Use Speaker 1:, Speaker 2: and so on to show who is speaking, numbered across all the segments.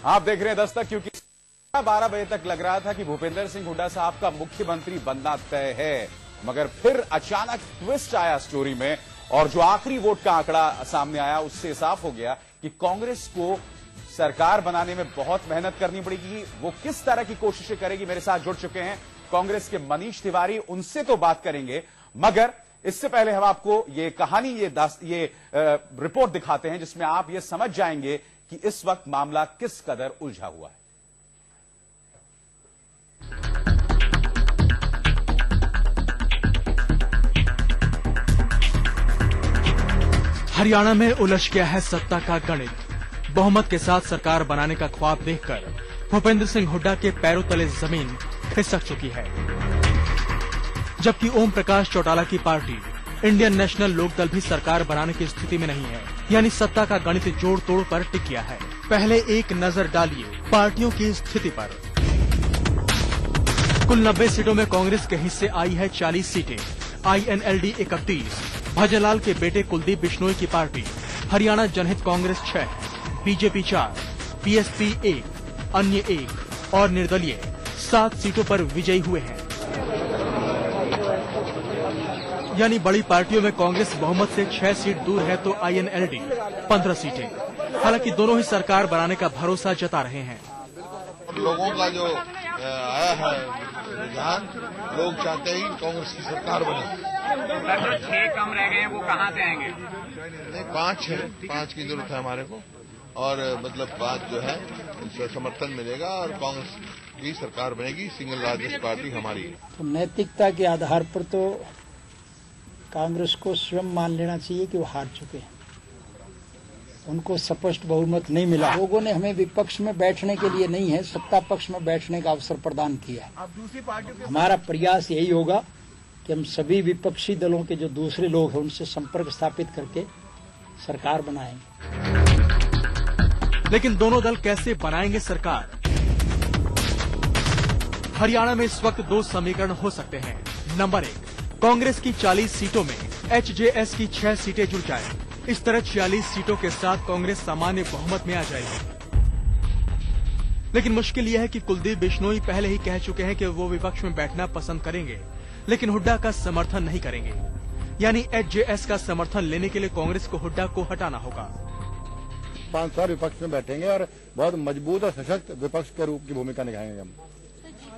Speaker 1: आप देख रहे हैं दस्तक, क्योंकि 12 बजे तक लग रहा था कि भूपेंद्र सिंह हुड्डा साहब का मुख्यमंत्री बनना तय है, मगर फिर अचानक ट्विस्ट आया स्टोरी में और जो आखिरी वोट का आंकड़ा सामने आया उससे साफ हो गया कि कांग्रेस को सरकार बनाने में बहुत मेहनत करनी पड़ेगी। वो किस तरह की कोशिशें करेगी, मेरे साथ जुड़ चुके हैं कांग्रेस के मनीष तिवारी, उनसे तो बात करेंगे, मगर इससे पहले हम आपको ये कहानी, ये रिपोर्ट दिखाते हैं जिसमें आप ये समझ जाएंगे कि इस वक्त मामला किस कदर उलझा हुआ है।
Speaker 2: हरियाणा में उलझ गया है सत्ता का गणित। बहुमत के साथ सरकार बनाने का ख्वाब देखकर भूपेंद्र सिंह हुड्डा के पैरों तले जमीन खिसक चुकी है, जबकि ओम प्रकाश चौटाला की पार्टी इंडियन नेशनल लोकदल भी सरकार बनाने की स्थिति में नहीं है, यानी सत्ता का गणित जोड़ तोड़ पर टिक गया है। पहले एक नजर डालिए पार्टियों की स्थिति पर। कुल 90 सीटों में कांग्रेस के हिस्से आई है 40 सीटें, INLD 31, भजनलाल के बेटे कुलदीप बिश्नोई की पार्टी हरियाणा जनहित कांग्रेस 6, बीजेपी 4, PSP 1, अन्य 1 और निर्दलीय 7 सीटों पर विजयी हुए हैं। यानी बड़ी पार्टियों में कांग्रेस बहुमत से 6 सीट दूर है तो INLD 15 सीटें। हालांकि दोनों ही सरकार बनाने का भरोसा जता रहे हैं।
Speaker 3: लोगों का जो आया है रुझान, लोग चाहते हैं कांग्रेस की सरकार बने।
Speaker 4: जो 6 कम रह गए हैं वो कहाँ से आएंगे?
Speaker 3: नहीं, 5 है, 5 की जरूरत है हमारे को, और मतलब 5 जो है इसका समर्थन मिलेगा और कांग्रेस की सरकार बनेगी। सिंगल लार्जेस्ट पार्टी हमारी है।
Speaker 5: तो नैतिकता के आधार पर तो कांग्रेस को स्वयं मान लेना चाहिए कि वो हार चुके हैं, उनको स्पष्ट बहुमत नहीं मिला। लोगों ने हमें विपक्ष में बैठने के लिए नहीं है, सत्ता पक्ष में बैठने का अवसर प्रदान किया है। हमारा प्रयास यही होगा कि हम सभी विपक्षी दलों के जो दूसरे लोग हैं उनसे संपर्क स्थापित करके सरकार बनाएंगे।
Speaker 2: लेकिन दोनों दल कैसे बनाएंगे सरकार? हरियाणा में इस वक्त 2 समीकरण हो सकते हैं। नंबर 1, कांग्रेस की 40 सीटों में HJS की 6 सीटें जुड़ जाए। इस तरह 46 सीटों के साथ कांग्रेस सामान्य बहुमत में आ जाएगी। लेकिन मुश्किल यह है कि कुलदीप बिश्नोई पहले ही कह चुके हैं कि वो विपक्ष में बैठना पसंद करेंगे, लेकिन हुड्डा का समर्थन नहीं करेंगे। यानी HJS का समर्थन लेने के लिए कांग्रेस को हुड्डा को हटाना होगा।
Speaker 6: 5 साल विपक्ष में बैठेंगे और बहुत मजबूत और सशक्त विपक्ष के रूप की भूमिका निभाएंगे हम।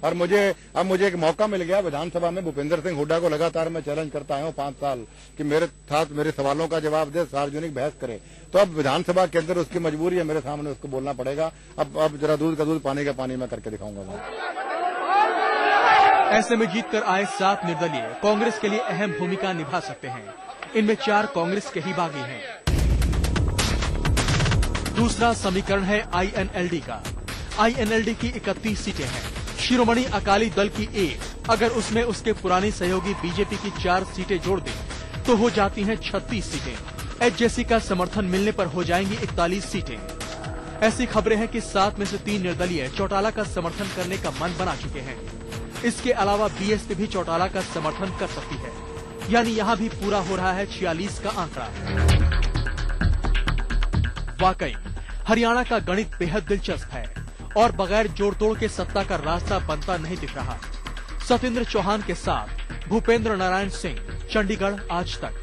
Speaker 6: और मुझे एक मौका मिल गया विधानसभा में। भूपेंद्र सिंह हुड्डा को लगातार मैं चैलेंज करता आया हूँ 5 साल कि मेरे साथ मेरे सवालों का जवाब दे, सार्वजनिक बहस करे। तो अब विधानसभा के अंदर उसकी मजबूरी है, मेरे सामने उसको बोलना पड़ेगा। अब जरा दूध का दूध, पानी का पानी मैं करके दिखाऊंगा मैं।
Speaker 2: ऐसे में जीतकर आए 7 निर्दलीय कांग्रेस के लिए अहम भूमिका निभा सकते हैं। इनमें 4 कांग्रेस के ही बागी हैं। दूसरा समीकरण है INLD का। INLD की 31 सीटें हैं, शिरोमणि अकाली दल की 1, अगर उसमें उसके पुरानी सहयोगी बीजेपी की 4 सीटें जोड़ दें तो हो जाती हैं 36 सीटें। HJC का समर्थन मिलने पर हो जाएंगी 41 सीटें। ऐसी खबरें हैं कि 7 में से 3 निर्दलीय चौटाला का समर्थन करने का मन बना चुके हैं। इसके अलावा BSP भी चौटाला का समर्थन कर सकती है, यानी यहाँ भी पूरा हो रहा है 46 का आंकड़ा। वाकई हरियाणा का गणित बेहद दिलचस्प है और बगैर जोड़ तोड़ के सत्ता का रास्ता बनता नहीं दिख रहा। सत्येंद्र चौहान के साथ भूपेंद्र नारायण सिंह, चंडीगढ़, आज तक।